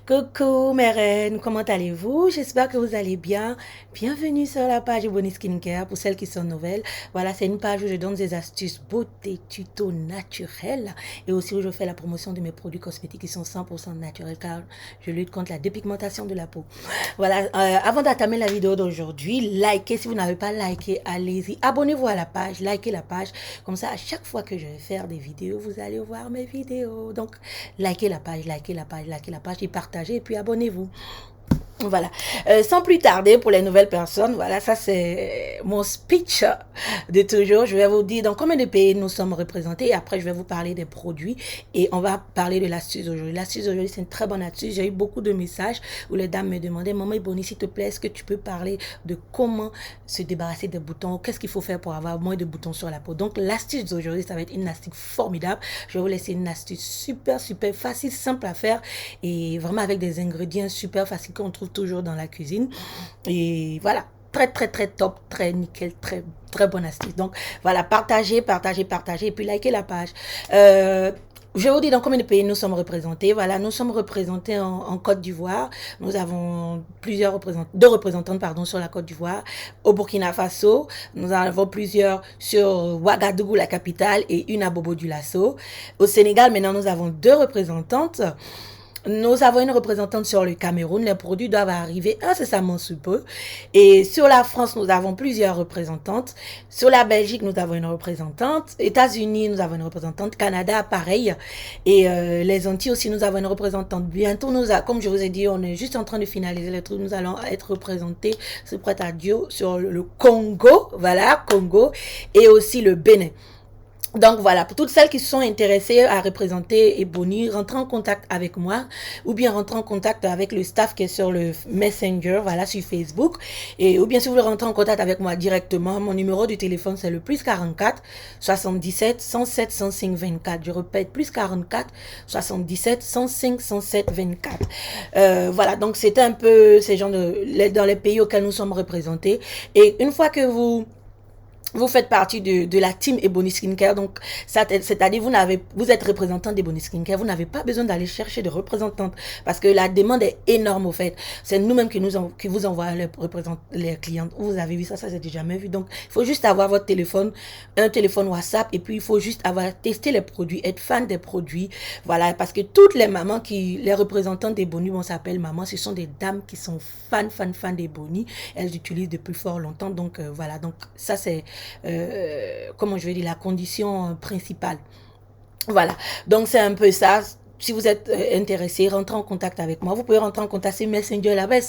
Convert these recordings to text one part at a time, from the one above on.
Coucou mes reines, comment allez-vous? J'espère que vous allez bien. Bienvenue sur la page Bonnie Skincare pour celles qui sont nouvelles. Voilà, c'est une page où je donne des astuces beauté, tuto naturels et aussi où je fais la promotion de mes produits cosmétiques qui sont 100% naturels car je lutte contre la dépigmentation de la peau. Voilà, avant d'entamer la vidéo d'aujourd'hui, likez. Si vous n'avez pas liké, allez-y. Abonnez-vous à la page, likez la page. Comme ça, à chaque fois que je vais faire des vidéos, vous allez voir mes vidéos. Donc, likez la page, likez la page, likez la page et partagez et puis abonnez-vous. Voilà. Sans plus tarder, pour les nouvelles personnes, voilà, ça c'est mon speech de toujours. Je vais vous dire dans combien de pays nous sommes représentés et après je vais vous parler des produits et on va parler de l'astuce aujourd'hui. L'astuce aujourd'hui, c'est une très bonne astuce. J'ai eu beaucoup de messages où les dames me demandaient, Maman Bonnie, s'il te plaît, est-ce que tu peux parler de comment se débarrasser des boutons? Qu'est-ce qu'il faut faire pour avoir moins de boutons sur la peau? Donc l'astuce d'aujourd'hui, ça va être une astuce formidable. Je vais vous laisser une astuce super facile, simple à faire et vraiment avec des ingrédients super faciles qu'on trouve toujours dans la cuisine. Et voilà, très top, très nickel, très bonne astuce. Donc voilà, partagez et puis likez la page. Je vais vous dire dans combien de pays nous sommes représentés. Voilà, nous sommes représentés en Côte d'Ivoire. Nous avons deux représentantes pardon, sur la Côte d'Ivoire. Au Burkina Faso, nous en avons plusieurs sur Ouagadougou, la capitale, et une à Bobo-Dioulasso. Au Sénégal, maintenant, nous avons deux représentantes. Nous avons une représentante sur le Cameroun. Les produits doivent arriver incessamment sous peu. Et sur la France, nous avons plusieurs représentantes. Sur la Belgique, nous avons une représentante. États-Unis, nous avons une représentante. Canada, pareil. Et les Antilles aussi, nous avons une représentante. Bientôt, comme je vous ai dit, on est juste en train de finaliser les trucs. Nous allons être représentés, c'est prêt à Dieu, sur le Congo. Voilà, Congo. Et aussi le Bénin. Donc voilà, pour toutes celles qui sont intéressées à représenter Ebony, rentrez en contact avec moi ou bien rentrez en contact avec le staff qui est sur le Messenger, voilà, sur Facebook. Et ou bien si vous voulez rentrer en contact avec moi directement, mon numéro de téléphone c'est le plus 44 77 107 105 24. Je répète, plus 44 77 105 107 24. Voilà, donc c'était un peu ces gens dans les pays auxquels nous sommes représentés. Et une fois que vous faites partie de la team Ebony Skincare, donc c'est-à-dire vous êtes représentant d'Ebony Skincare, vous n'avez pas besoin d'aller chercher de représentantes parce que la demande est énorme au fait. C'est nous-mêmes qui vous envoyons les clientes. Vous avez vu ça, ça c'est jamais vu. Donc il faut juste avoir votre téléphone, un téléphone WhatsApp et puis il faut juste avoir testé les produits, être fan des produits, voilà, parce que toutes les mamans les représentantes d'Ebony, on s'appelle maman, ce sont des dames qui sont fans d'Ebony. Elles utilisent depuis fort longtemps, donc voilà, donc ça c'est comment je vais dire, la condition principale. Voilà, donc c'est un peu ça. Si vous êtes intéressé, rentrez en contact avec moi. Vous pouvez rentrer en contact sur Messenger. Là-bas,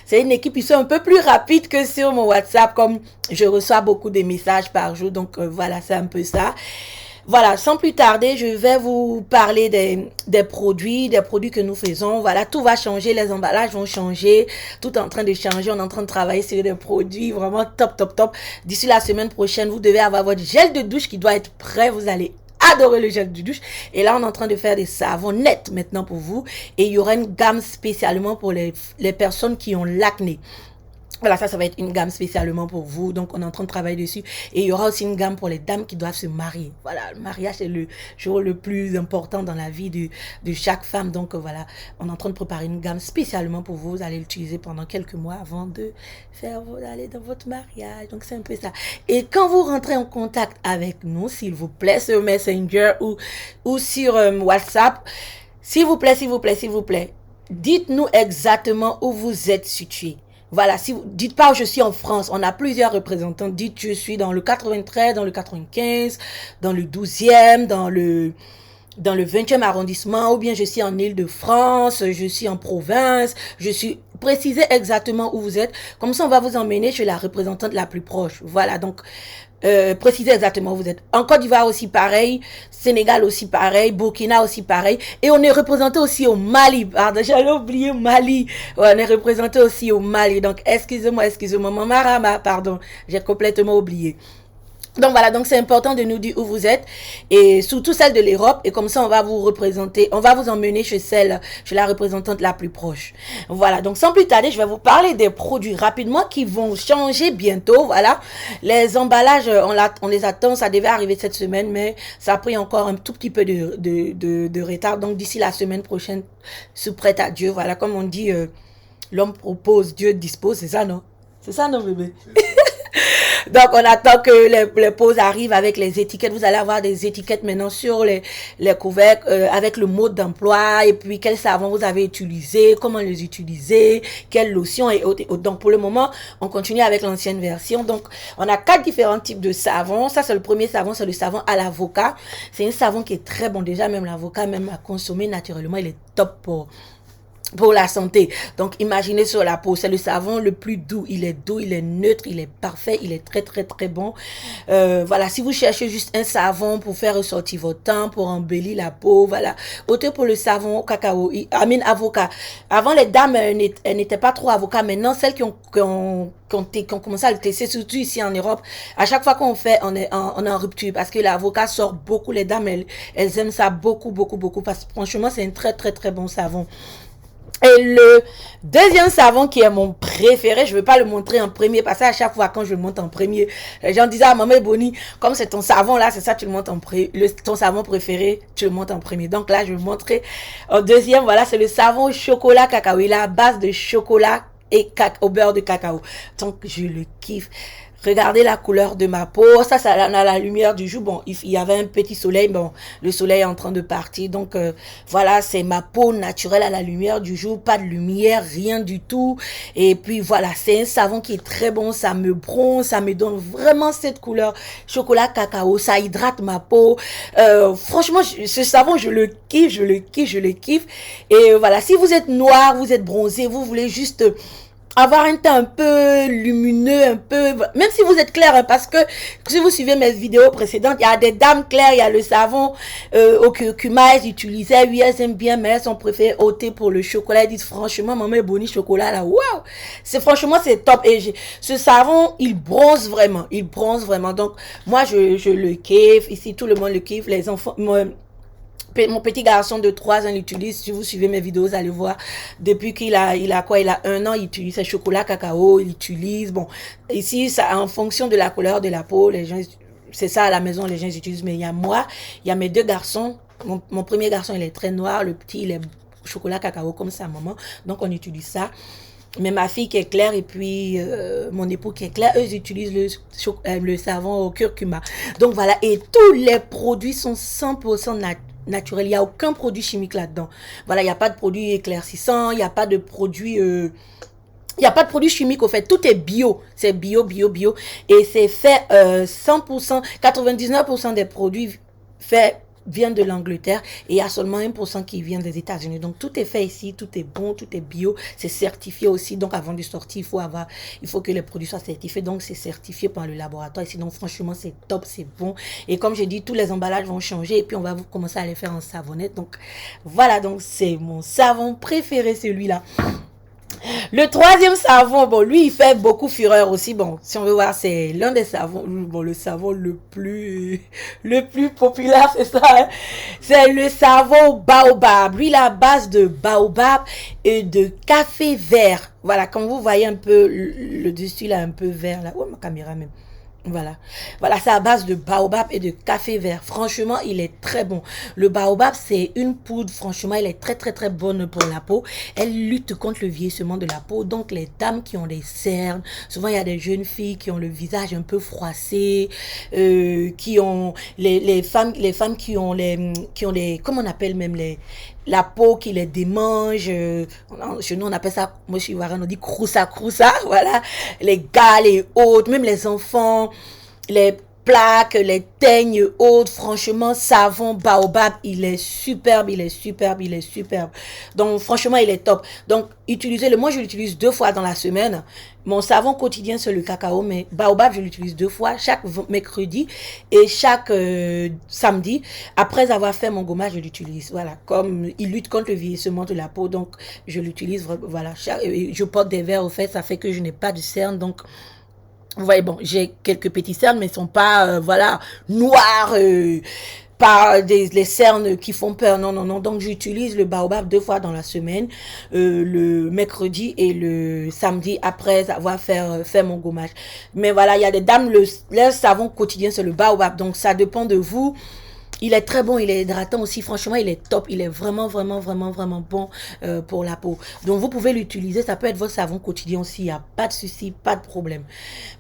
c'est une équipe, ils sont un peu plus rapides que sur mon WhatsApp, comme je reçois beaucoup de messages par jour. Donc voilà, c'est un peu ça. Voilà, sans plus tarder, je vais vous parler des produits que nous faisons. Voilà, tout va changer, les emballages vont changer, tout est en train de changer, on est en train de travailler sur des produits vraiment top. D'ici la semaine prochaine, vous devez avoir votre gel de douche qui doit être prêt, vous allez adorer le gel de douche. Et là, on est en train de faire des savons nets maintenant pour vous. Et il y aura une gamme spécialement pour les personnes qui ont l'acné. Voilà, ça va être une gamme spécialement pour vous. Donc, on est en train de travailler dessus. Et il y aura aussi une gamme pour les dames qui doivent se marier. Voilà, le mariage, c'est le jour le plus important dans la vie de chaque femme. Donc, voilà, on est en train de préparer une gamme spécialement pour vous. Vous allez l'utiliser pendant quelques mois avant d'aller dans votre mariage. Donc, c'est un peu ça. Et quand vous rentrez en contact avec nous, s'il vous plaît, sur Messenger ou sur WhatsApp, s'il vous plaît, dites-nous exactement où vous êtes situé. Voilà, si vous dites pas je suis en France, on a plusieurs représentants. Dites je suis dans le 93, dans le 95, dans le 12e, dans le 20e arrondissement, ou bien je suis en Île-de-France, je suis en province, précisez exactement où vous êtes. Comme ça, on va vous emmener chez la représentante la plus proche. Voilà, donc, précisez exactement où vous êtes. En Côte d'Ivoire aussi pareil, Sénégal aussi pareil, Burkina aussi pareil. Et on est représenté aussi au Mali. Pardon, j'allais oublier Mali. Ouais, on est représenté aussi au Mali. Donc, excusez-moi, Maman Rama, pardon, j'ai complètement oublié. Donc voilà, donc c'est important de nous dire où vous êtes et surtout celle de l'Europe et comme ça on va vous représenter, on va vous emmener chez la représentante la plus proche. Voilà, donc sans plus tarder, je vais vous parler des produits rapidement qui vont changer bientôt. Voilà, les emballages, on les attend, ça devait arriver cette semaine, mais ça a pris encore un tout petit peu de retard. Donc d'ici la semaine prochaine, se prête à Dieu. Voilà, comme on dit, l'homme propose, Dieu dispose, c'est ça non? C'est ça non bébé? Donc, on attend que les poses arrivent avec les étiquettes. Vous allez avoir des étiquettes maintenant sur les couvercles avec le mode d'emploi et puis quel savon vous avez utilisé, comment les utiliser, quelle lotion et autres. Donc, pour le moment, on continue avec l'ancienne version. Donc, on a 4 différents types de savons. Ça, c'est le premier savon, c'est le savon à l'avocat. C'est un savon qui est très bon. Déjà, même l'avocat, même à consommer naturellement, il est top pour la santé. Donc, imaginez sur la peau, c'est le savon le plus doux. Il est doux, il est neutre, il est parfait, il est très, très, très bon. Voilà, si vous cherchez juste un savon pour faire ressortir votre teint, pour embellir la peau, voilà. Autant pour le savon cacao, avocat. Avant, les dames, elles n'étaient pas trop avocats. Maintenant, celles qui ont commencé à le tester, surtout ici en Europe, à chaque fois qu'on fait, on est en rupture parce que l'avocat sort beaucoup. Les dames, elles aiment ça beaucoup, beaucoup, beaucoup parce que franchement, c'est un très, très, très bon savon. Et le deuxième savon qui est mon préféré, je ne vais pas le montrer en premier parce qu'à chaque fois quand je le monte en premier, les gens disent ah maman Bonnie, comme c'est ton savon là, c'est ça tu le montes en premier, ton savon préféré, tu le montes en premier. Donc là je vais le montrer en deuxième. Voilà, c'est le savon chocolat cacao. Il est à base de chocolat et au beurre de cacao. Donc je le kiffe. Regardez la couleur de ma peau. Ça on a la lumière du jour. Bon, il y avait un petit soleil. Bon, le soleil est en train de partir. Donc, voilà, c'est ma peau naturelle à la lumière du jour. Pas de lumière, rien du tout. Et puis, voilà, c'est un savon qui est très bon. Ça me bronze, ça me donne vraiment cette couleur chocolat cacao. Ça hydrate ma peau. Franchement, ce savon, je le kiffe, je le kiffe, je le kiffe. Et voilà, si vous êtes noir, vous êtes bronzé, vous voulez juste avoir un teint un peu lumineux, un peu, même si vous êtes clair, hein, parce que si vous suivez mes vidéos précédentes, il y a des dames claires, il y a le savon au curcuma, elles utilisaient, oui, elles aiment bien, mais elles ont préféré opter pour le chocolat. Elles disent franchement, maman Bonnie chocolat là, waouh, c'est franchement c'est top. Et ce savon, il bronze vraiment. Donc moi je le kiffe. Ici tout le monde le kiffe, les enfants. Mon petit garçon de 3 ans l'utilise. Si vous suivez mes vidéos, vous allez voir. Depuis qu'il a 1 an, il utilise ce chocolat cacao, il utilise. Bon, ici, ça, en fonction de la couleur de la peau, les gens, c'est ça à la maison, les gens utilisent. Mais il y a mes 2 garçons. Mon premier garçon, il est très noir. Le petit, il est chocolat cacao comme sa maman. Donc, on utilise ça. Mais ma fille qui est claire et puis mon époux qui est clair, eux ils utilisent le savon au curcuma. Donc voilà, et tous les produits sont 100% naturel. Il n'y a aucun produit chimique là-dedans. Voilà, il n'y a pas de produit éclaircissant, il n'y a pas de produit... il n'y a pas de produit chimique au fait, tout est bio, c'est bio et c'est fait 100%, 99% des produits viennent de l'Angleterre et il y a seulement 1% qui vient des États-Unis. Donc tout est fait ici, tout est bon, tout est bio, c'est certifié aussi. Donc avant de sortir, il faut que les produits soient certifiés. Donc c'est certifié par le laboratoire ici. Donc franchement, c'est top, c'est bon. Et comme je dis, tous les emballages vont changer et puis on va commencer à les faire en savonnette. Donc voilà, donc c'est mon savon préféré celui-là. Le troisième savon, bon, lui, il fait beaucoup fureur aussi. Bon, si on veut voir, c'est l'un des savons, bon, le savon le plus populaire, c'est ça. Hein? C'est le savon baobab. Lui, la base de baobab et de café vert. Voilà, comme vous voyez un peu, le dessus, là, un peu vert, là. Oh, ma caméra même. Voilà, c'est à base de baobab et de café vert. Franchement, il est très bon. Le baobab, c'est une poudre. Franchement, elle est très, très, très bonne pour la peau. Elle lutte contre le vieillissement de la peau. Donc, les dames qui ont des cernes, souvent, il y a des jeunes filles qui ont le visage un peu froissé, qui ont les femmes qui ont les, comment on appelle même la peau qui les démange, chez nous on appelle ça, moi je suis ivoirienne, on dit croussa, voilà, les gars, les autres, même les enfants, les plaques, les teignes hautes, franchement, savon baobab, il est superbe. Donc, franchement, il est top. Donc, utilisez-le. Moi, je l'utilise 2 fois dans la semaine. Mon savon quotidien, c'est le cacao, mais baobab, je l'utilise 2 fois, chaque mercredi et chaque samedi. Après avoir fait mon gommage, je l'utilise. Voilà, comme il lutte contre le vieillissement de la peau, donc je l'utilise. Voilà, je porte des verres, au fait, ça fait que je n'ai pas de cernes, donc Vous voyez, bon, j'ai quelques petits cernes, mais ils sont pas, voilà, noirs, pas les cernes qui font peur. Non, non, non. Donc, j'utilise le baobab 2 fois dans la semaine, le mercredi et le samedi après avoir fait mon gommage. Mais voilà, il y a des dames, leur savon quotidien, c'est le baobab. Donc, ça dépend de vous. Il est très bon, il est hydratant aussi. Franchement, il est top. Il est vraiment, vraiment, vraiment, vraiment bon pour la peau. Donc, vous pouvez l'utiliser. Ça peut être votre savon quotidien aussi. Il n'y a pas de souci, pas de problème.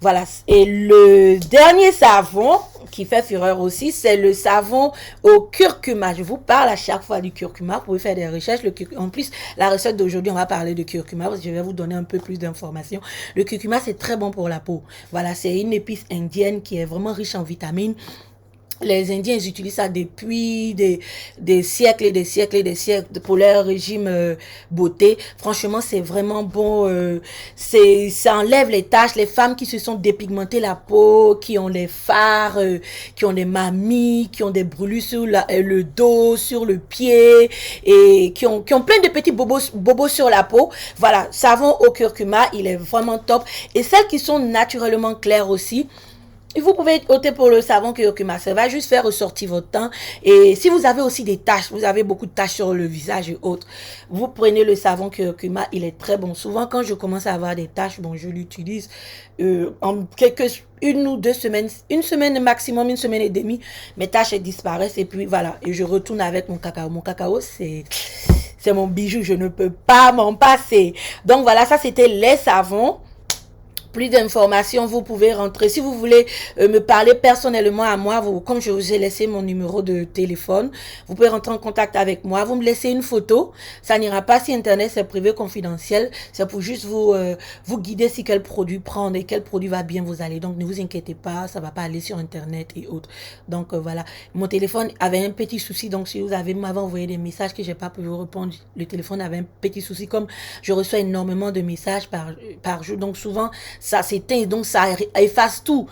Voilà. Et le dernier savon qui fait fureur aussi, c'est le savon au curcuma. Je vous parle à chaque fois du curcuma. Vous pouvez faire des recherches. En plus, la recette d'aujourd'hui, on va parler de curcuma. Je vais vous donner un peu plus d'informations. Le curcuma, c'est très bon pour la peau. Voilà, c'est une épice indienne qui est vraiment riche en vitamines. Les Indiens, ils utilisent ça depuis des siècles et des siècles et des siècles pour leur régime beauté. Franchement, c'est vraiment bon. Ça enlève les taches. Les femmes qui se sont dépigmentées la peau, qui ont les fards, qui ont des mamies, qui ont des brûlures sur le dos, sur le pied et qui ont plein de petits bobos sur la peau. Voilà, savon au curcuma, il est vraiment top. Et celles qui sont naturellement claires aussi, et vous pouvez opter pour le savon curcuma. Ça va juste faire ressortir votre teint. Et si vous avez aussi des taches, vous avez beaucoup de taches sur le visage et autres, vous prenez le savon curcuma. Il est très bon. Souvent, quand je commence à avoir des taches, bon, je l'utilise en une ou 2 semaines, une semaine maximum, une semaine et demie. Mes taches elles disparaissent et puis voilà. Et je retourne avec mon cacao. Mon cacao, c'est mon bijou. Je ne peux pas m'en passer. Donc voilà, ça c'était les savons. Plus d'informations, vous pouvez rentrer. Si vous voulez me parler personnellement à moi, comme je vous ai laissé mon numéro de téléphone, vous pouvez rentrer en contact avec moi. Vous me laissez une photo. Ça n'ira pas si Internet, c'est privé, confidentiel. C'est pour juste vous guider si quel produit prendre et quel produit va bien vous aller. Donc, ne vous inquiétez pas, ça va pas aller sur Internet et autres. Donc, voilà. Mon téléphone avait un petit souci. Donc, si vous m'avez envoyé des messages que j'ai pas pu vous répondre, le téléphone avait un petit souci. Comme je reçois énormément de messages par jour. Donc, souvent, ça s'éteint, donc ça efface tout.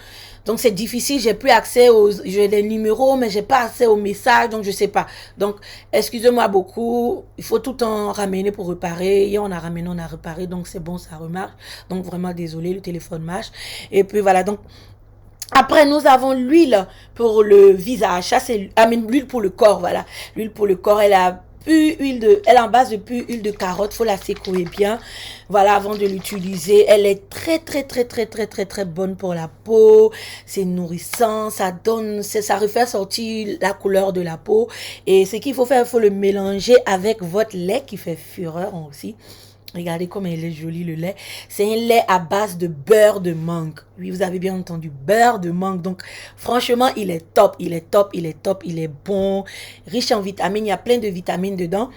Donc c'est difficile, j'ai plus accès j'ai les numéros, mais j'ai pas accès aux messages, donc je sais pas. Donc, excusez-moi beaucoup, il faut tout le temps ramener pour réparer. Hier, on a ramené, on a réparé, donc c'est bon, ça remarche. Donc vraiment désolé, le téléphone marche. Et puis voilà, donc après, nous avons l'huile pour le visage. Ça, c'est l'huile pour le corps, voilà. L'huile pour le corps, elle est en base de pure huile de carotte. Faut la secouer bien, voilà, avant de l'utiliser. Elle est très, très, très, très, très, très, très bonne pour la peau. C'est nourrissant, ça refait sortir la couleur de la peau. Et ce qu'il faut faire, il faut le mélanger avec votre lait qui fait fureur aussi. Regardez comme il est joli le lait. C'est un lait à base de beurre de mangue. Oui, vous avez bien entendu, beurre de mangue. Donc, franchement, il est top, il est top, il est top, il est bon, riche en vitamines. Il y a plein de vitamines dedans.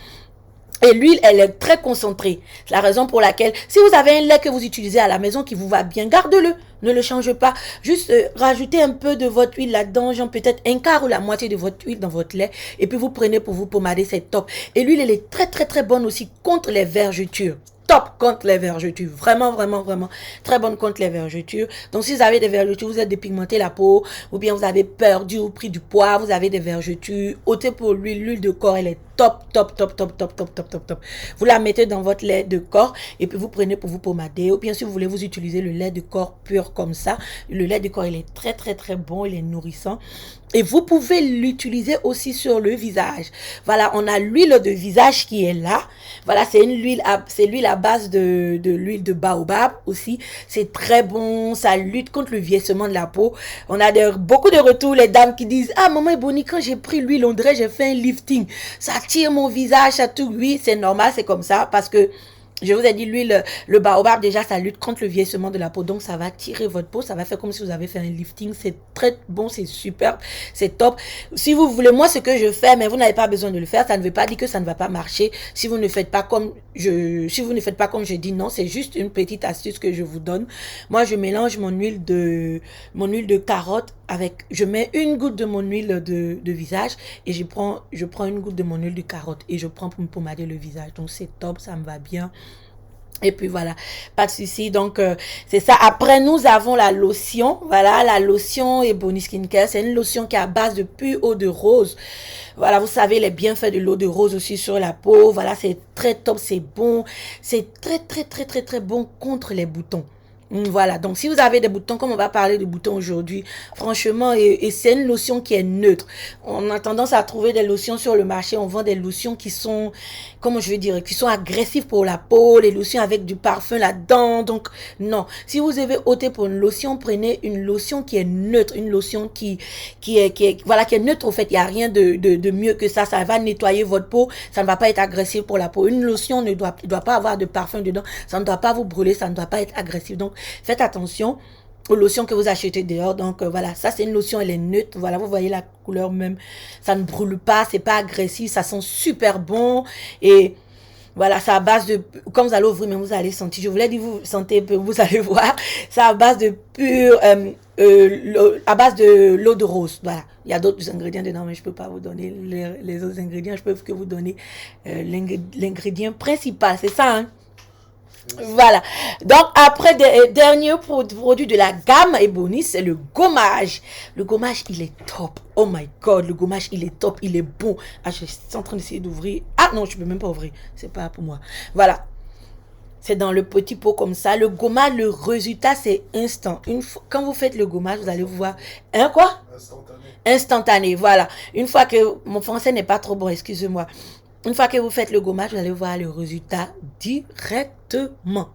Et l'huile, elle est très concentrée. C'est la raison pour laquelle, si vous avez un lait que vous utilisez à la maison qui vous va bien, gardez-le. Ne le changez pas. Juste rajoutez un peu de votre huile là-dedans, genre peut-être un quart ou la moitié de votre huile dans votre lait. Et puis vous prenez pour vous pommader, c'est top. Et l'huile, elle est très, très, très bonne aussi contre les vergetures. Top contre les vergetures. Vraiment, vraiment, vraiment très bonne contre les vergetures. Donc, si vous avez des vergetures, vous êtes dépigmenté la peau, ou bien vous avez perdu ou pris du poids, vous avez des vergetures, ôtez pour l'huile. L'huile de corps, elle est top, top, top, top, top, top, top, top, top. Vous la mettez dans votre lait de corps et puis vous prenez pour vous pommader. Ou bien si vous voulez vous utiliser le lait de corps pur comme ça, le lait de corps, il est très, très, très bon, il est nourrissant. Et vous pouvez l'utiliser aussi sur le visage. Voilà, on a l'huile de visage qui est là. Voilà, c'est l'huile à base de l'huile de baobab aussi. C'est très bon, ça lutte contre le vieillissement de la peau. On a beaucoup de retours, les dames qui disent, ah, maman Ebony, quand j'ai pris l'huile, on dirait j'ai fait un lifting. Ça tire mon visage, ça tout. Oui, c'est normal, c'est comme ça parce que je vous ai dit, l'huile, le baobab, déjà, ça lutte contre le vieillissement de la peau. Donc, ça va tirer votre peau. Ça va faire comme si vous avez fait un lifting. C'est très bon, c'est super, c'est top. Si vous voulez, moi, ce que je fais, mais vous n'avez pas besoin de le faire, ça ne veut pas dire que ça ne va pas marcher. Si vous ne faites pas comme je dis, non, c'est juste une petite astuce que je vous donne. Moi, je mélange mon huile de carotte je mets une goutte de mon huile de visage et je prends une goutte de mon huile de carotte et je prends pour me pommader le visage. Donc, c'est top, ça me va bien. Et puis voilà, pas de souci. Donc c'est ça. Après nous avons la lotion. Voilà, la lotion Ebony Skincare, c'est une lotion qui est à base de pure eau de rose. Voilà, vous savez les bienfaits de l'eau de rose aussi sur la peau. Voilà, c'est très top, c'est bon, c'est très très très très très bon contre les boutons. Voilà, donc si vous avez des boutons, comme on va parler de boutons aujourd'hui, franchement, et c'est une lotion qui est neutre. On a tendance à trouver des lotions sur le marché, on vend des lotions qui sont, comment je vais dire, qui sont agressives pour la peau, les lotions avec du parfum là-dedans, donc non. Si vous avez opté pour une lotion, prenez une lotion qui est neutre, une lotion voilà, qui est neutre au fait, il n'y a rien de mieux que ça va nettoyer votre peau, ça ne va pas être agressif pour la peau. Une lotion ne doit pas avoir de parfum dedans, ça ne doit pas vous brûler, ça ne doit pas être agressif, donc faites attention aux lotions que vous achetez dehors. Donc voilà, ça c'est une lotion, elle est neutre. Voilà, vous voyez la couleur même. Ça ne brûle pas, c'est pas agressif, ça sent super bon. Et voilà, c'est à base de, comme vous allez ouvrir, mais vous allez sentir, je vous l'ai dit, vous sentez un peu, vous allez voir, c'est à base de pur, à base de l'eau de rose. Voilà, il y a d'autres ingrédients dedans, mais je peux pas vous donner les autres ingrédients, je peux que vous donner l'ingrédient principal, c'est ça, hein. Voilà. Donc, après, dernier produit de la gamme Ebony, c'est le gommage. Le gommage, il est top. Oh my God, le gommage, il est top. Il est bon. Ah, je suis en train d'essayer d'ouvrir. Ah non, je peux même pas ouvrir. C'est pas pour moi. Voilà. C'est dans le petit pot comme ça. Le gommage, le résultat, c'est instant. Quand vous faites le gommage, vous allez voir. Hein, quoi? Instantané. Instantané, voilà. Une fois que... Mon français n'est pas trop bon, excusez-moi. Une fois que vous faites le gommage, vous allez voir le résultat directement.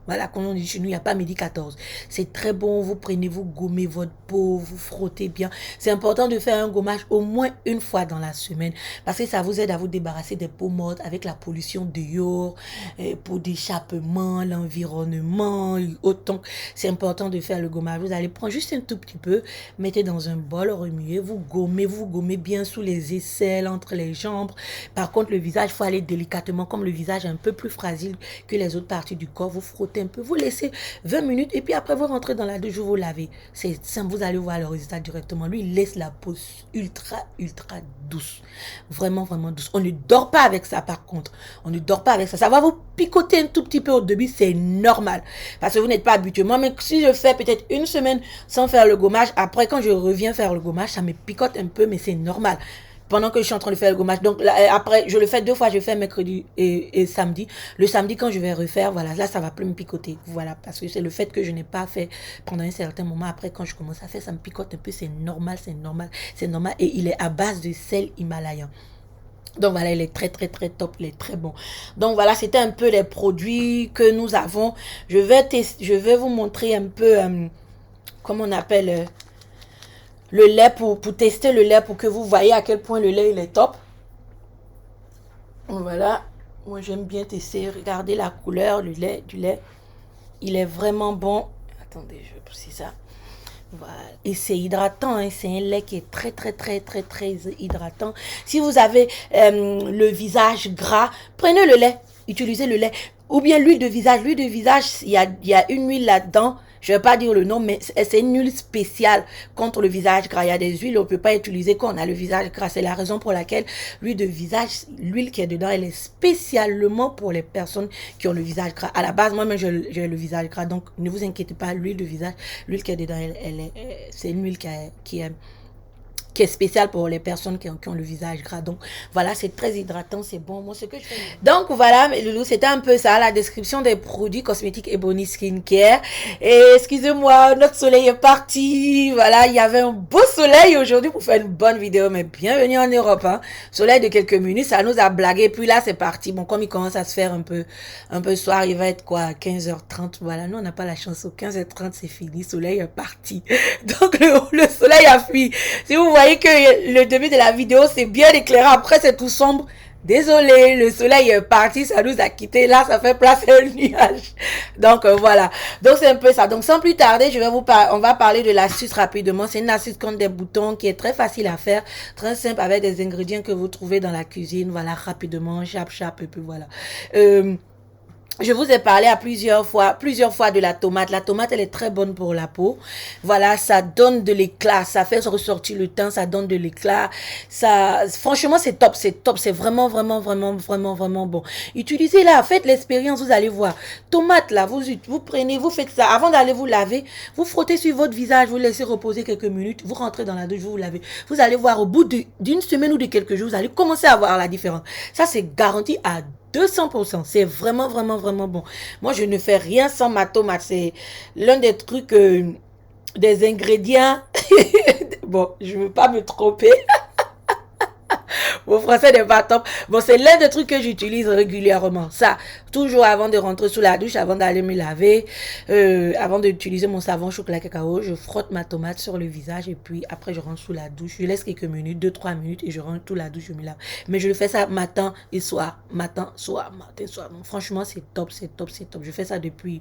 Voilà, comme on dit chez nous, il n'y a pas midi 14. C'est très bon, vous prenez, vous gommez votre peau, vous frottez bien. C'est important de faire un gommage au moins une fois dans la semaine parce que ça vous aide à vous débarrasser des peaux mortes avec la pollution dehors, peau d'échappement, l'environnement, autant. C'est important de faire le gommage. Vous allez prendre juste un tout petit peu, mettez dans un bol, remuez, vous gommez bien sous les aisselles, entre les jambes. Par contre, le visage, faut aller délicatement, comme le visage est un peu plus fragile que les autres parties du corps, vous frottez un peu, vous laissez 20 minutes et puis après vous rentrez dans la douche, vous lavez. C'est simple, vous allez voir le résultat directement. Lui, il laisse la peau ultra douce. Vraiment douce. On ne dort pas avec ça par contre. On ne dort pas avec ça. Ça va vous picoter un tout petit peu au début, c'est normal. Parce que vous n'êtes pas habitué. Moi, mais si je fais peut-être une semaine sans faire le gommage, après quand je reviens faire le gommage, ça me picote un peu, mais c'est normal. Pendant que je suis en train de faire le gommage. Donc là, après, je le fais 2 fois, je fais mercredi et samedi. Le samedi, quand je vais refaire, voilà, là, ça va plus me picoter. Voilà, parce que c'est le fait que je n'ai pas fait pendant un certain moment. Après, quand je commence à faire, ça me picote un peu. C'est normal. Et il est à base de sel himalayen. Donc voilà, il est très top, il est très bon. Donc voilà, c'était un peu les produits que nous avons. Je vais vous montrer un peu, comment on appelle... le lait pour tester le lait pour que vous voyez à quel point le lait il est top. Voilà, moi j'aime bien tester. Regardez la couleur du lait, il est vraiment bon. Attendez, je vais pousser ça. Voilà. Et c'est hydratant, hein. C'est un lait qui est très hydratant. Si vous avez le visage gras, prenez le lait, utilisez le lait. Ou bien l'huile de visage. L'huile de visage, il y a une huile là-dedans. Je ne vais pas dire le nom, mais c'est une huile spéciale contre le visage gras. Il y a des huiles, on ne peut pas utiliser quand on a le visage gras. C'est la raison pour laquelle l'huile de visage, l'huile qui est dedans, elle est spécialement pour les personnes qui ont le visage gras. À la base, moi-même, j'ai le visage gras. Donc, ne vous inquiétez pas, l'huile de visage, l'huile qui est dedans, c'est une huile qui est spécial pour les personnes qui ont le visage gras. Donc voilà, c'est très hydratant, c'est bon. Moi, ce que je fais. Donc voilà, mes loulous, c'était un peu ça, la description des produits cosmétiques Ebony Skincare. Et excusez-moi, notre soleil est parti. Voilà, il y avait un beau soleil aujourd'hui pour faire une bonne vidéo, mais bienvenue en Europe, hein. Soleil de quelques minutes, ça nous a blagué. Puis là, c'est parti. Bon, comme il commence à se faire un peu soir, il va être quoi, 15h30. Voilà, nous, on n'a pas la chance. Au 15h30, c'est fini. Soleil est parti. Donc, le soleil a fui. Si vous voyez que le début de la vidéo c'est bien éclairé, après c'est tout sombre, désolé, le soleil est parti, ça nous a quitté, là ça fait place à un nuage. Donc voilà, donc c'est un peu ça. Donc sans plus tarder, on va parler de l'astuce rapidement. C'est une astuce contre des boutons qui est très facile à faire, très simple, avec des ingrédients que vous trouvez dans la cuisine. Voilà, rapidement, chap et puis voilà. Je vous ai parlé à plusieurs fois de la tomate. La tomate, elle est très bonne pour la peau. Voilà, ça donne de l'éclat, ça fait ressortir le teint, ça donne de l'éclat. Ça, franchement, c'est top. C'est vraiment bon. Utilisez-la, faites l'expérience, vous allez voir. Tomate, là, vous prenez, vous faites ça. Avant d'aller vous laver, vous frottez sur votre visage, vous laissez reposer quelques minutes, vous rentrez dans la douche, vous lavez. Vous allez voir, au bout d'une semaine ou de quelques jours, vous allez commencer à voir la différence. Ça, c'est garanti à 200%. C'est vraiment, vraiment, vraiment bon. Moi, je ne fais rien sans ma tomate. C'est l'un des trucs, des ingrédients. Bon, je ne veux pas me tromper. Mon français n'est pas top. Bon, c'est l'un des trucs que j'utilise régulièrement. Ça, toujours avant de rentrer sous la douche, avant d'aller me laver, avant d'utiliser mon savon chocolat cacao, je frotte ma tomate sur le visage et puis après je rentre sous la douche. Je laisse quelques minutes, 2-3 minutes et je rentre sous la douche, je me lave. Mais je fais ça matin et soir. Matin, soir, matin, soir. Donc franchement, c'est top, c'est top, c'est top. Je fais ça depuis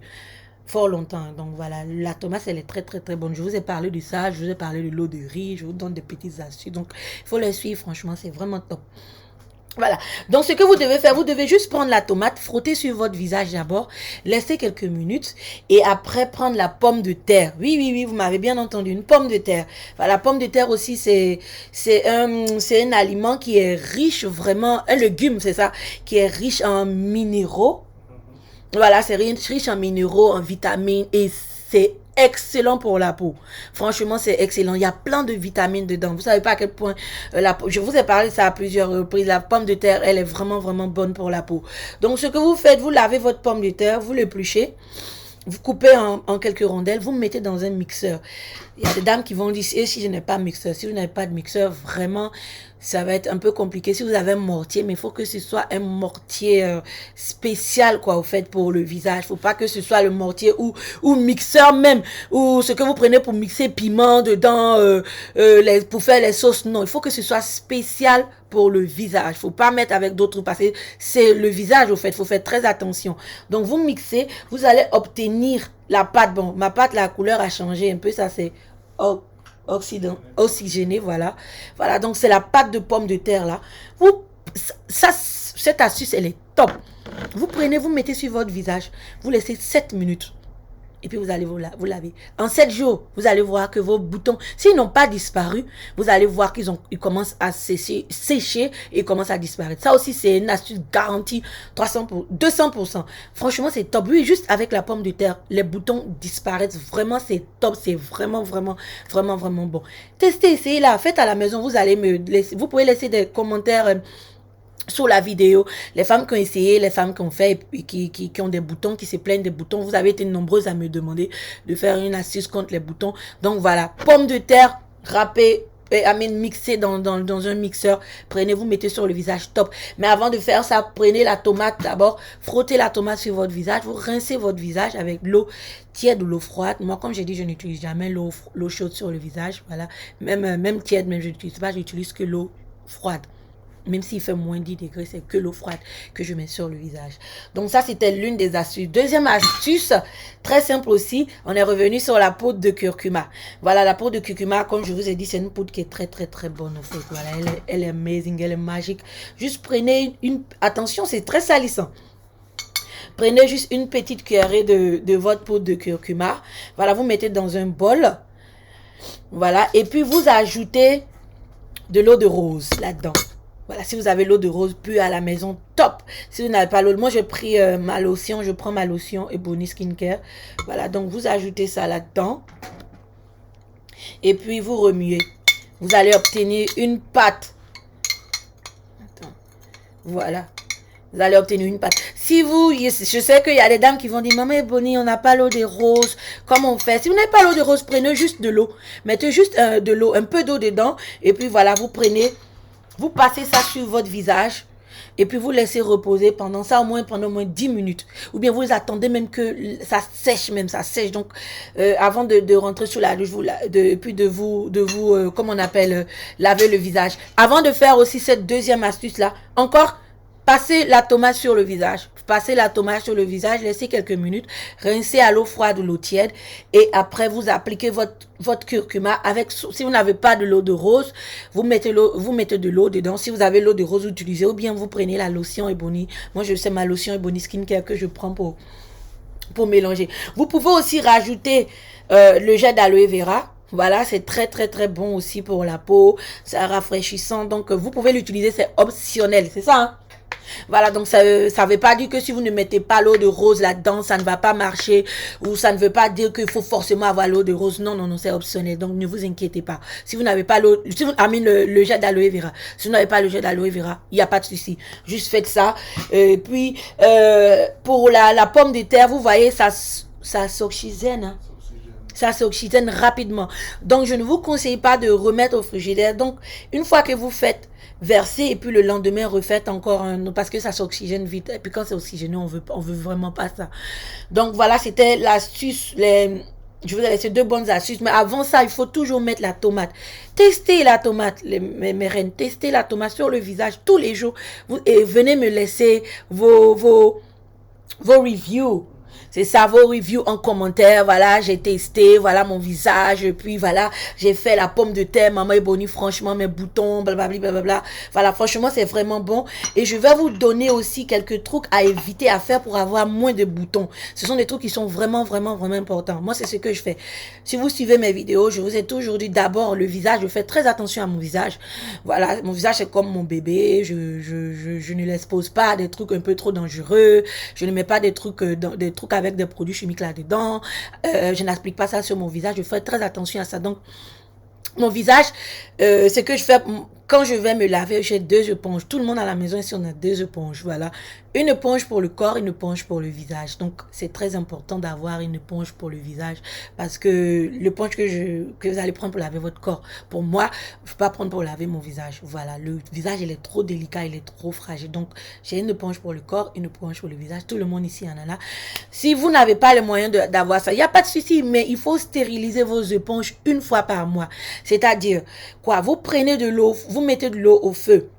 fort longtemps. Donc voilà, la tomate, elle est très, très, très bonne. Je vous ai parlé de ça, je vous ai parlé de l'eau de riz, je vous donne des petites astuces. Donc, il faut les suivre, franchement, c'est vraiment top. Voilà. Donc, ce que vous devez faire, vous devez juste prendre la tomate, frotter sur votre visage d'abord, laisser quelques minutes et après prendre la pomme de terre. Oui, oui, oui, vous m'avez bien entendu, une pomme de terre. Voilà, la pomme de terre aussi, c'est un aliment qui est riche vraiment, un légume, c'est ça, qui est riche en minéraux. Voilà, c'est riche en minéraux, en vitamines et c'est excellent pour la peau. Franchement, c'est excellent. Il y a plein de vitamines dedans. Vous savez pas à quel point je vous ai parlé de ça à plusieurs reprises. La pomme de terre, elle est vraiment, vraiment bonne pour la peau. Donc, ce que vous faites, vous lavez votre pomme de terre, vous l'épluchez. Vous coupez en quelques rondelles, vous mettez dans un mixeur. Il y a des dames qui vont dire, si je n'ai pas de mixeur, si vous n'avez pas de mixeur, vraiment, ça va être un peu compliqué. Si vous avez un mortier, mais il faut que ce soit un mortier spécial, quoi, au fait, pour le visage. Il faut pas que ce soit le mortier ou mixeur même, ou ce que vous prenez pour mixer piment dedans, pour faire les sauces. Non, il faut que ce soit spécial pour le visage. Faut pas mettre avec d'autres parce que c'est le visage, au fait. Faut faire très attention. Donc, vous mixez, vous allez obtenir la pâte. Bon, ma pâte, la couleur a changé un peu. Ça, c'est oxygéné, voilà. Voilà, donc c'est la pâte de pomme de terre, là. Cette astuce, elle est top. Vous prenez, vous mettez sur votre visage. Vous laissez 7 minutes. Et puis vous allez vous laver. En 7 jours, vous allez voir que vos boutons, s'ils n'ont pas disparu, vous allez voir ils commencent à sécher et ils commencent à disparaître. Ça aussi, c'est une astuce garantie 200%. Franchement, c'est top. Oui, juste avec la pomme de terre, les boutons disparaissent. Vraiment, c'est top. C'est vraiment, vraiment, vraiment, vraiment bon. Testez, essayez là. Faites à la maison. Vous pouvez laisser des commentaires sous la vidéo, les femmes qui ont essayé, les femmes qui ont fait, et qui ont des boutons, qui se plaignent des boutons. Vous avez été nombreuses à me demander de faire une astuce contre les boutons. Donc voilà, pomme de terre râpée, mixée dans un mixeur. Prenez, vous mettez sur le visage, top. Mais avant de faire ça, prenez la tomate d'abord, frottez la tomate sur votre visage, vous rincez votre visage avec l'eau tiède ou l'eau froide. Moi, comme j'ai dit, je n'utilise jamais l'eau chaude sur le visage. Voilà, même tiède, même je n'utilise pas, j'utilise que l'eau froide. Même s'il fait moins 10 degrés, c'est que l'eau froide que je mets sur le visage. Donc ça, c'était l'une des astuces. Deuxième astuce, très simple aussi, on est revenu sur la poudre de curcuma. Voilà, la poudre de curcuma, comme je vous ai dit, c'est une poudre qui est très, très, très bonne en fait. Voilà, elle est amazing, elle est magique. Juste prenez attention, c'est très salissant. Prenez juste une petite cuillerée de votre poudre de curcuma. Voilà, vous mettez dans un bol. Voilà, et puis vous ajoutez de l'eau de rose là-dedans. Voilà, si vous avez l'eau de rose pure à la maison, top. Si vous n'avez pas l'eau, moi j'ai pris ma lotion, je prends ma lotion Ebony Skincare. Voilà, donc vous ajoutez ça là-dedans. Et puis vous remuez. Vous allez obtenir une pâte. Attends. Voilà. Vous allez obtenir une pâte. Si vous, je sais qu'il y a des dames qui vont dire, maman Ebony, on n'a pas l'eau de rose. Comment on fait? Si vous n'avez pas l'eau de rose, prenez juste de l'eau. Mettez juste de l'eau, un peu d'eau dedans. Et puis voilà, vous prenez. Vous passez ça sur votre visage et puis vous laissez reposer pendant 10 minutes. Ou bien vous attendez même que ça sèche ça sèche. Donc, avant de rentrer sous la douche, puis de vous comment on appelle, laver le visage. Avant de faire aussi cette deuxième astuce-là, encore, passez la tomate sur le visage. Passez la tomate sur le visage, laissez quelques minutes, rincez à l'eau froide ou l'eau tiède et après vous appliquez votre curcuma avec, si vous n'avez pas de l'eau de rose, vous mettez de l'eau dedans. Si vous avez l'eau de rose, utilisez ou bien vous prenez la lotion Ebony. Moi, je sais ma lotion Ebony Skincare que je prends pour mélanger. Vous pouvez aussi rajouter le gel d'aloe vera. Voilà, c'est très très très bon aussi pour la peau, c'est rafraîchissant. Donc vous pouvez l'utiliser, c'est optionnel, c'est ça, hein? Voilà, donc ça veut pas dire que si vous ne mettez pas l'eau de rose là-dedans, ça ne va pas marcher, ou ça ne veut pas dire qu'il faut forcément avoir l'eau de rose. Non, non, non, c'est optionnel. Donc ne vous inquiétez pas. Si vous n'avez pas l'eau, si vous avez le jet d'aloe vera, si vous n'avez pas le jet d'aloe vera, il n'y a pas de souci. Juste faites ça. Puis pour la pomme de terre, vous voyez, ça s'oxygène. Hein? Ça s'oxygène rapidement. Donc, je ne vous conseille pas de remettre au frigidaire. Donc, une fois que vous faites verser et puis le lendemain, refaites encore un autre parce que ça s'oxygène vite. Et puis, quand c'est oxygéné, on veut vraiment pas ça. Donc, voilà, c'était l'astuce. Je vous ai laissé 2 bonnes astuces. Mais avant ça, il faut toujours mettre la tomate. Testez la tomate, mes reines. Testez la tomate sur le visage tous les jours. Et venez me laisser vos reviews. C'est ça, vos reviews en commentaire. Voilà, j'ai testé, voilà mon visage. Et puis voilà, j'ai fait la pomme de terre. Maman est bonnie, franchement, mes boutons, blablabla, blablabla. Voilà, franchement, c'est vraiment bon. Et je vais vous donner aussi quelques trucs à éviter à faire pour avoir moins de boutons. Ce sont des trucs qui sont vraiment, vraiment, vraiment importants. Moi, c'est ce que je fais. Si vous suivez mes vidéos, je vous ai toujours dit d'abord le visage. Je fais très attention à mon visage. Voilà, mon visage, c'est comme mon bébé. Je ne l'expose pas à des trucs un peu trop dangereux. Je ne mets pas des trucs avec des produits chimiques là-dedans. Je n'applique pas ça sur mon visage. Je fais très attention à ça. Donc, mon visage, ce que je fais quand je vais me laver, j'ai 2 éponges. Tout le monde à la maison, ici, on a 2 éponges. Voilà. Une éponge pour le corps, une éponge pour le visage. Donc, c'est très important d'avoir une éponge pour le visage parce que l'éponge que vous allez prendre pour laver votre corps, pour moi, je ne peux pas prendre pour laver mon visage. Voilà. Le visage, il est trop délicat, il est trop fragile. Donc, j'ai une éponge pour le corps, une éponge pour le visage. Tout le monde ici en a là. Si vous n'avez pas les moyens d'avoir ça, il n'y a pas de souci, mais il faut stériliser vos éponges 1 fois par mois. C'est-à-dire, quoi, vous prenez de l'eau, vous mettez de l'eau au feu.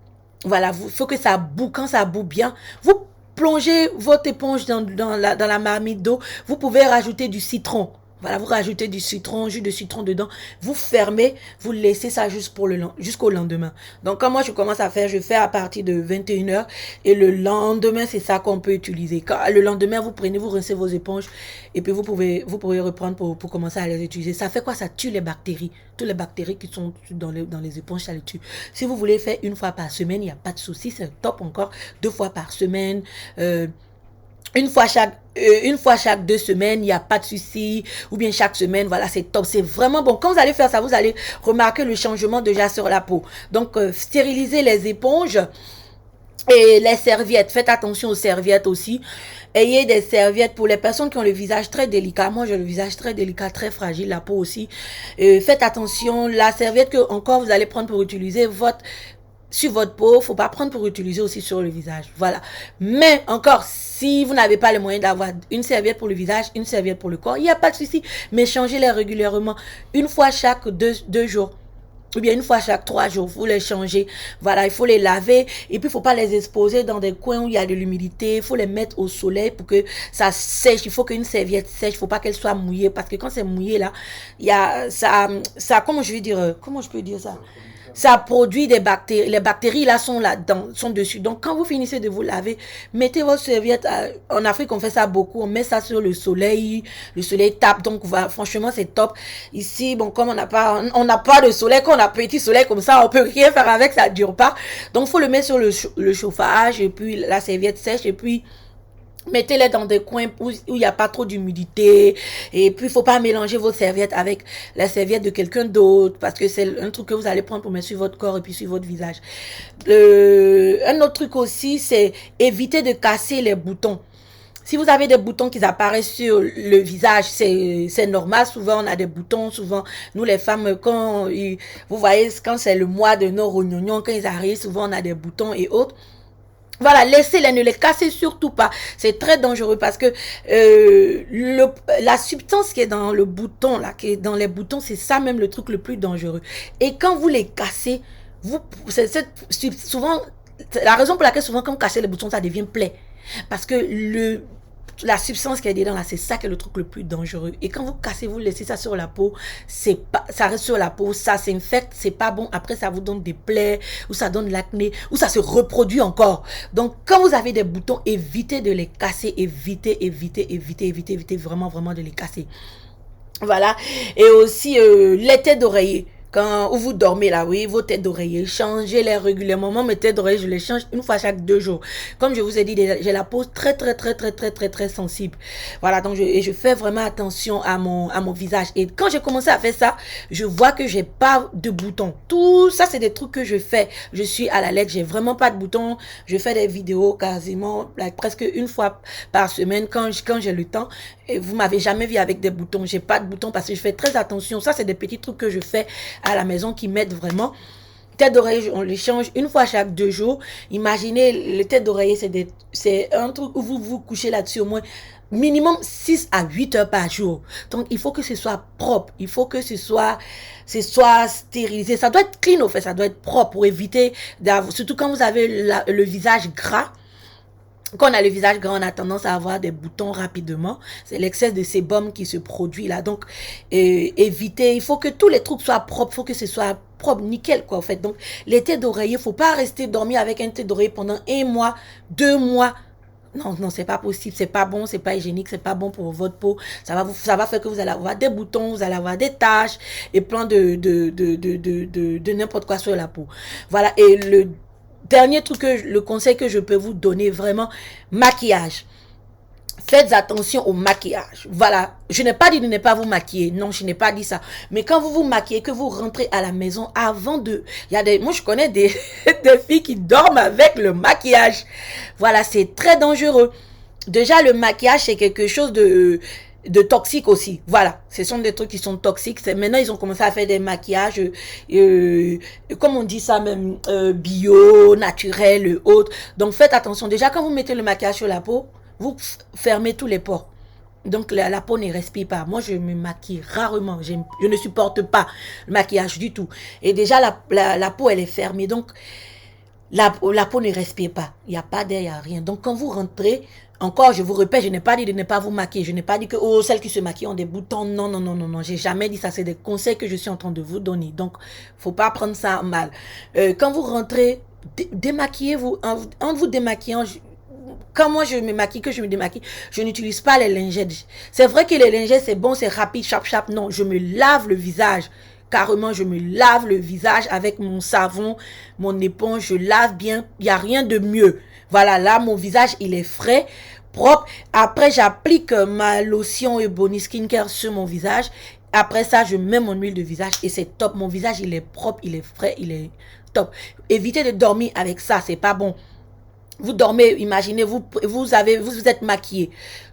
Voilà, il faut que ça boue. Quand ça boue bien, vous plongez votre éponge dans la marmite d'eau. Vous pouvez rajouter du citron. Voilà, vous rajoutez du citron, jus de citron dedans. Vous fermez, vous laissez ça jusqu'au lendemain. Donc, quand moi je commence à faire, je fais à partir de 21h. Et le lendemain, c'est ça qu'on peut utiliser. Le lendemain, vous prenez, vous rincez vos éponges. Et puis, vous pouvez reprendre pour commencer à les utiliser. Ça fait quoi? Ça tue les bactéries. Toutes les bactéries qui sont dans les éponges, ça les tue. Si vous voulez faire 1 fois par semaine, il n'y a pas de souci. C'est top encore. 2 fois par semaine. Une fois chaque 2 semaines, il n'y a pas de souci, ou bien chaque semaine, voilà, c'est top, c'est vraiment bon. Quand vous allez faire ça, vous allez remarquer le changement déjà sur la peau. Donc, stérilisez les éponges et les serviettes. Faites attention aux serviettes aussi. Ayez des serviettes pour les personnes qui ont le visage très délicat. Moi, j'ai le visage très délicat, très fragile, la peau aussi. Faites attention, la serviette que encore vous allez prendre pour utiliser sur votre peau, faut pas prendre pour utiliser aussi sur le visage. Voilà. Mais encore, si vous n'avez pas le moyen d'avoir une serviette pour le visage, une serviette pour le corps, il n'y a pas de souci. Mais changez-les régulièrement. 1 fois chaque 2 jours. Ou bien 1 fois chaque 3 jours, vous les changez. Voilà, il faut les laver. Et puis, il faut pas les exposer dans des coins où il y a de l'humidité. Il faut les mettre au soleil pour que ça sèche. Il faut qu'une serviette sèche. Il faut pas qu'elle soit mouillée. Parce que quand c'est mouillé, là, il y a ça, comment je peux dire ça? Ça produit des bactéries. Les bactéries là sont là-dedans, sont dessus. Donc quand vous finissez de vous laver, mettez votre serviette. En Afrique, on fait ça beaucoup. On met ça sur le soleil. Le soleil tape. Donc voilà, franchement, c'est top. Ici, bon, comme on n'a pas de soleil, quand on a petit soleil comme ça, on peut rien faire avec, ça dure pas. Donc faut le mettre sur le chauffage et puis la serviette sèche et puis mettez-les dans des coins où il n'y a pas trop d'humidité. Et puis, il ne faut pas mélanger vos serviettes avec la serviette de quelqu'un d'autre. Parce que c'est un truc que vous allez prendre pour mettre sur votre corps et puis sur votre visage. Un autre truc aussi, c'est éviter de casser les boutons. Si vous avez des boutons qui apparaissent sur le visage, c'est normal. Souvent, on a des boutons. Souvent, nous les femmes, vous voyez, quand c'est le mois de nos rognons, quand ils arrivent, souvent on a des boutons et autres. Voilà, laissez-les, ne les cassez surtout pas. C'est très dangereux parce que la substance qui est dans le bouton, là, qui est dans les boutons, c'est ça même le truc le plus dangereux. Et quand vous les cassez, souvent, la raison pour laquelle souvent quand vous cassez les boutons, ça devient plaie. Parce que la substance qui est dedans là, c'est ça qui est le truc le plus dangereux. Et quand vous cassez, vous laissez ça sur la peau, ça reste sur la peau, ça s'infecte, c'est pas bon. Après, ça vous donne des plaies, ou ça donne l'acné, ou ça se reproduit encore. Donc, quand vous avez des boutons, évitez de les casser, évitez vraiment, vraiment de les casser. Voilà. Et aussi, les têtes d'oreiller. Quand vous dormez là, oui, vos têtes d'oreiller, changez-les régulièrement. Moi, mes têtes d'oreiller, je les change une fois chaque 2 jours. Comme je vous ai dit, j'ai la peau très sensible. Voilà, donc je fais vraiment attention à mon visage. Et quand j'ai commencé à faire ça, je vois que j'ai pas de boutons. Tout ça, c'est des trucs que je fais. Je suis à la lettre, j'ai vraiment pas de boutons. Je fais des vidéos quasiment, presque une fois par semaine quand j'ai le temps. Et vous m'avez jamais vu avec des boutons. J'ai pas de boutons parce que je fais très attention. Ça, c'est des petits trucs que je fais à la maison qui m'aident vraiment. Tête d'oreiller, on les change une fois chaque 2 jours. Imaginez, les têtes d'oreiller, c'est un truc où vous vous couchez là-dessus au moins minimum 6 à 8 heures par jour. Donc, il faut que ce soit propre. Il faut que ce soit stérilisé. Ça doit être clean, au fait. Ça doit être propre pour éviter d'avoir, surtout quand vous avez le visage gras. Quand on a le visage gras, on a tendance à avoir des boutons rapidement. C'est l'excès de sébum qui se produit là. Donc, évitez. Il faut que tous les trucs soient propres. Il faut que ce soit propre, nickel quoi en fait. Donc, les têtes d'oreiller, faut pas rester dormir avec un tête d'oreiller pendant 1 mois, 2 mois. Non, c'est pas possible, c'est pas bon, c'est pas hygiénique, c'est pas bon pour votre peau. Ça va faire que vous allez avoir des boutons, vous allez avoir des taches et plein de n'importe quoi sur la peau. Voilà. Et le dernier truc, le conseil que je peux vous donner vraiment, maquillage. Faites attention au maquillage. Voilà. Je n'ai pas dit de ne pas vous maquiller. Non, je n'ai pas dit ça. Mais quand vous vous maquillez, que vous rentrez à la maison avant de... Moi, je connais des filles qui dorment avec le maquillage. Voilà, c'est très dangereux. Déjà, le maquillage, c'est quelque chose de toxique aussi. Voilà. Ce sont des trucs qui sont toxiques. Maintenant, ils ont commencé à faire des maquillages, comme on dit ça même, bio, naturel, autres. Donc, faites attention. Déjà, quand vous mettez le maquillage sur la peau, vous fermez tous les pores. Donc, la peau ne respire pas. Moi, je me maquille rarement. Je ne supporte pas le maquillage du tout. Et déjà, la peau, elle est fermée. Donc, la peau ne respire pas. Il n'y a pas d'air, il n'y a rien. Donc, quand vous rentrez, encore, je vous répète, je n'ai pas dit de ne pas vous maquiller. Je n'ai pas dit que, oh, celles qui se maquillent ont des boutons. Non. J'ai jamais dit ça. C'est des conseils que je suis en train de vous donner. Donc, faut pas prendre ça mal. Quand vous rentrez, démaquillez-vous. En vous démaquillant, quand moi je me maquille, que je me démaquille, je n'utilise pas les lingettes. C'est vrai que les lingettes, c'est bon, c'est rapide, chap. Non, je me lave le visage. Carrément, je me lave le visage avec mon savon, mon éponge, je lave bien. Il n'y a rien de mieux. Voilà, là, mon visage, il est frais, propre. Après, j'applique ma lotion Ebony Skincare sur mon visage. Après ça, je mets mon huile de visage et c'est top. Mon visage, il est propre, il est frais, il est top. Évitez de dormir avec ça, c'est pas bon. Vous dormez, imaginez, vous êtes maquillé.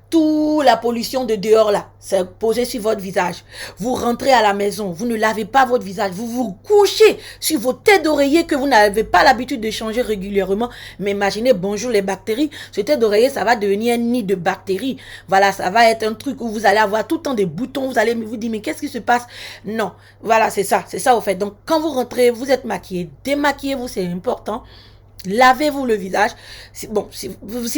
Toute la pollution de dehors là, c'est posé sur votre visage. Vous rentrez à la maison, vous ne lavez pas votre visage. Vous vous couchez sur vos têtes d'oreiller que vous n'avez pas l'habitude de changer régulièrement. Mais imaginez, bonjour les bactéries. Ce tête d'oreiller, ça va devenir un nid de bactéries. Voilà, ça va être un truc où vous allez avoir tout le temps des boutons. Vous allez vous dire, mais qu'est-ce qui se passe? Non, voilà, c'est ça au fait. Donc, quand vous rentrez, vous êtes maquillé. Démaquillez-vous, c'est important. Lavez-vous le visage. Bon, si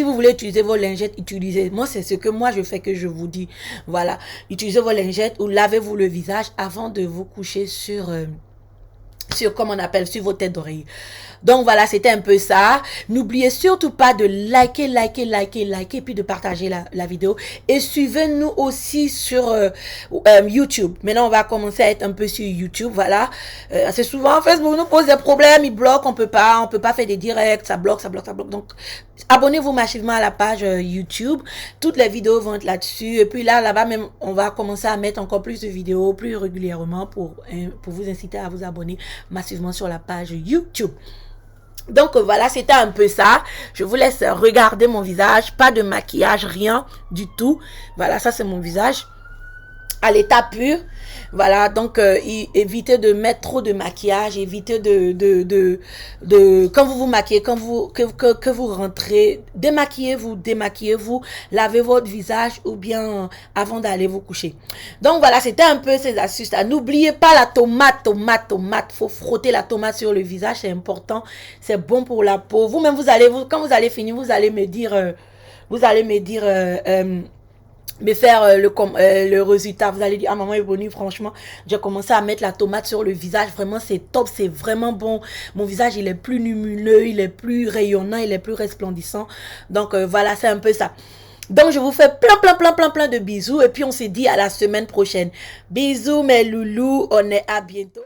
vous voulez utiliser vos lingettes, utilisez. Moi, c'est ce que moi je fais, que je vous dis. Voilà. Utilisez vos lingettes ou lavez-vous le visage avant de vous coucher sur comme on appelle, sur vos têtes d'oreiller. Donc voilà, c'était un peu ça. N'oubliez surtout pas de liker, puis de partager la vidéo. Et suivez-nous aussi sur YouTube. Maintenant, on va commencer à être un peu sur YouTube, voilà. C'est souvent, Facebook nous pose des problèmes, il bloque, on peut pas faire des directs, ça bloque. Donc, abonnez-vous massivement à la page YouTube. Toutes les vidéos vont être là-dessus. Et puis là-bas même, on va commencer à mettre encore plus de vidéos, plus régulièrement pour vous inciter à vous abonner massivement sur la page YouTube. Donc voilà, c'était un peu ça. Je vous laisse regarder mon visage. Pas de maquillage, rien du tout. Voilà, ça c'est mon visage à l'état pur. Voilà, donc évitez de mettre trop de maquillage, évitez quand vous vous maquillez, que vous rentrez, démaquillez-vous, lavez votre visage ou bien avant d'aller vous coucher. Donc voilà, c'était un peu ces astuces là. N'oubliez pas la tomate. Faut frotter la tomate sur le visage, c'est important, c'est bon pour la peau. Vous-même, quand vous allez finir, vous allez me dire me faire le résultat. Vous allez dire, ah maman est bonne, franchement, j'ai commencé à mettre la tomate sur le visage, vraiment c'est top, c'est vraiment bon. Mon visage, il est plus lumineux, il est plus rayonnant, il est plus resplendissant. Donc voilà, c'est un peu ça. Donc je vous fais plein de bisous et puis on se dit à la semaine prochaine. Bisous mes loulous, on est à bientôt.